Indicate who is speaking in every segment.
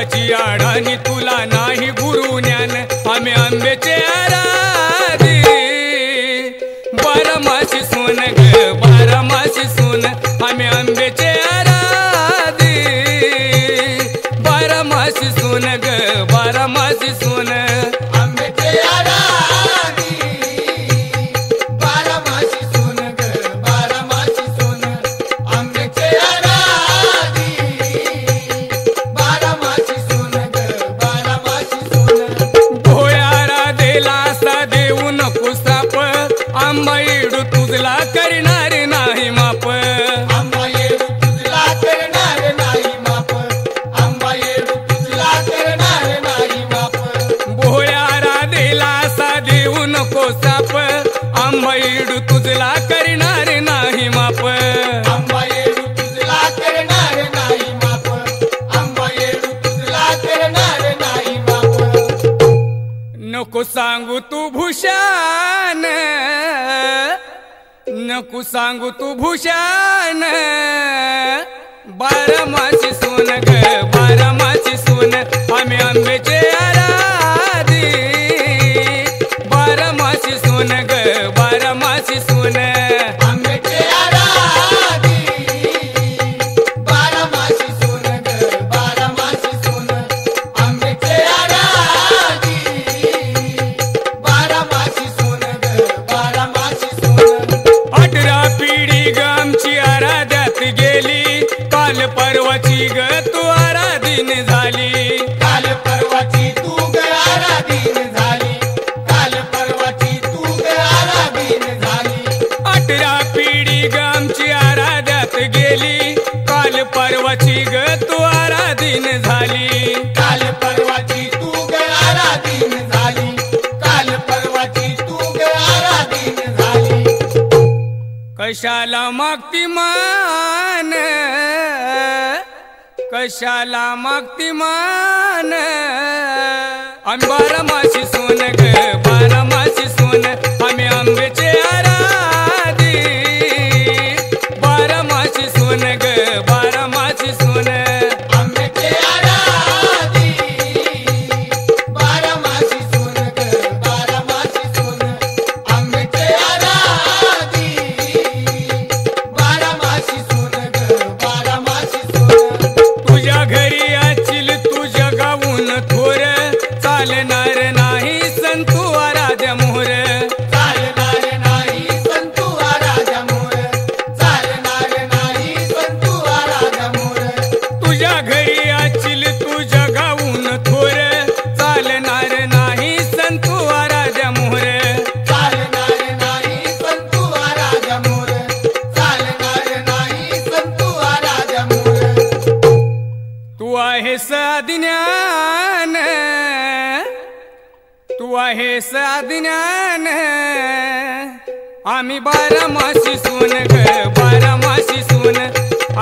Speaker 1: कुणाची आडाणी तुला नाही गुरु ज्ञान आम्ही आंब्याचे आराधी बारामासी सोन ग बारामासी सोन आम्ही आंब्याचे आराधी बारामासी सोन ग बारामासी सोन
Speaker 2: आंब्याचे आराधी बारामासी सोन ग बारामासी सोन आंब्याचे आराधी बारामासी सोन ग बारामासी सोन
Speaker 1: भोयारा देला सा देऊ नको साप आंबा येडू तुझला करणार नाही माप
Speaker 2: आंबा येडू तुझला करणार नाही माप आंबा येडू तुझला करणार नाही माप
Speaker 1: भोयारा देला सा देऊ नको साप आंबा येडू तुझला करणार नाही माप
Speaker 2: आंबा येडू तुझला करणार नाही माप आंबा येडू तुझला करणार नाही माप
Speaker 1: नको सांगू तू भूषण नको सांगू तू भूषण बारामासी सोन ग बारामासी सोन आम्ही आंब्याचे आराधी बारामासी सोन ग बारामासी सोन
Speaker 2: आंब्याचे आराधी बारामासी सोन ग बारामासी सोन आंब्याचे आराधी बारामासी सोन ग बारामासी सोन
Speaker 1: 18 पिढी ग आमची आराध्यात गेली काल परवाची ग तू आराधीन झाली
Speaker 2: काल परवाची तू ग आराधीन झाली काल परवाची तू ग आराधीन झाली
Speaker 1: 18 पिढी ग आमची आराध्यात गेली काल परवाची ग तू आराधीन झाली
Speaker 2: काल परवाची तू ग आराधीन झाली काल परवाची तू ग आराधीन झाली
Speaker 1: कशाला मागती मान कशाला मागती मान आम्ही बारामासी सोन ग बारामासी सोन आम्ही आंब्याचे आराधी बारामासी सोन ग बारामासी सोन
Speaker 2: आंब्याचे आराधी बारामासी सोन ग बारामासी सोन आंब्याचे आराधी बारामासी सोन ग बारामासी सोन
Speaker 1: तुझ्या घरी आचिल तुझ्या गावून थोर चालणार नाही संतू आराध्या मोहर
Speaker 2: चालणार नाही संतू आराध्या मोर चालणार नाही संतू आराध्या मोर
Speaker 1: तुझ्या घरी आचिल तुझ्या गावून थोर चालणार नाही संतू आराध्या मोहर
Speaker 2: चालणार नाही संतू आराध्या मोर चालणार नाही संतू आराध्या मोर
Speaker 1: तू आहेस आदिज्ञान तू आहेस आदिज्ञान आम्ही बारामासी सोन ग बारामासी सोन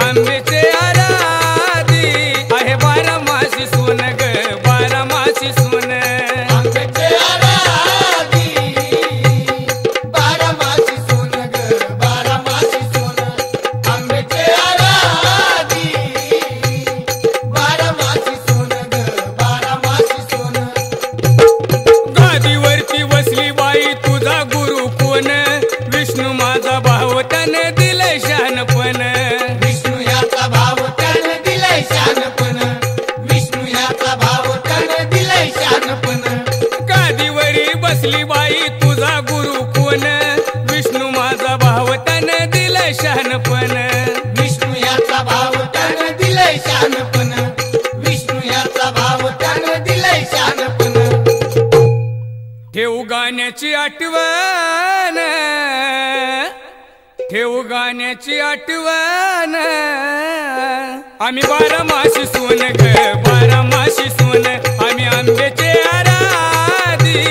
Speaker 1: आंब्याचे आराधी आहे बारामासी सोन ग बारामासी सोन
Speaker 2: आंब्याचे आराधी बारामासी सोन ग बारामासी सोन आंब्याचे आराधी बारामासी सोन ग बारामासी सोन
Speaker 1: गादीवरती बसली बाई तुझा गुरु कोण विष्णू माझा भाव त्याने दिलंय शहाणपण
Speaker 2: विष्णू याचा भाव त्यानं दिलंय शहाणपण विष्णू याचा भाव त्यानं दिलंय शहाणपण
Speaker 1: गादीवरी बसली बाई तुझा गुरु कोण विष्णू माझा भाव त्याने दिलंय शहाणपण
Speaker 2: विष्णू याचा भाव त्यानं दिलंय शहाणपण विष्णू याचा भाव त्यानं दिलंय शहाणपण
Speaker 1: ठेवू गाण्याची आठवण ठेवू गाण्याची आठवण आम्ही बारामासी सोन ग बारामासी सोन आम्ही आंब्याचे आराधी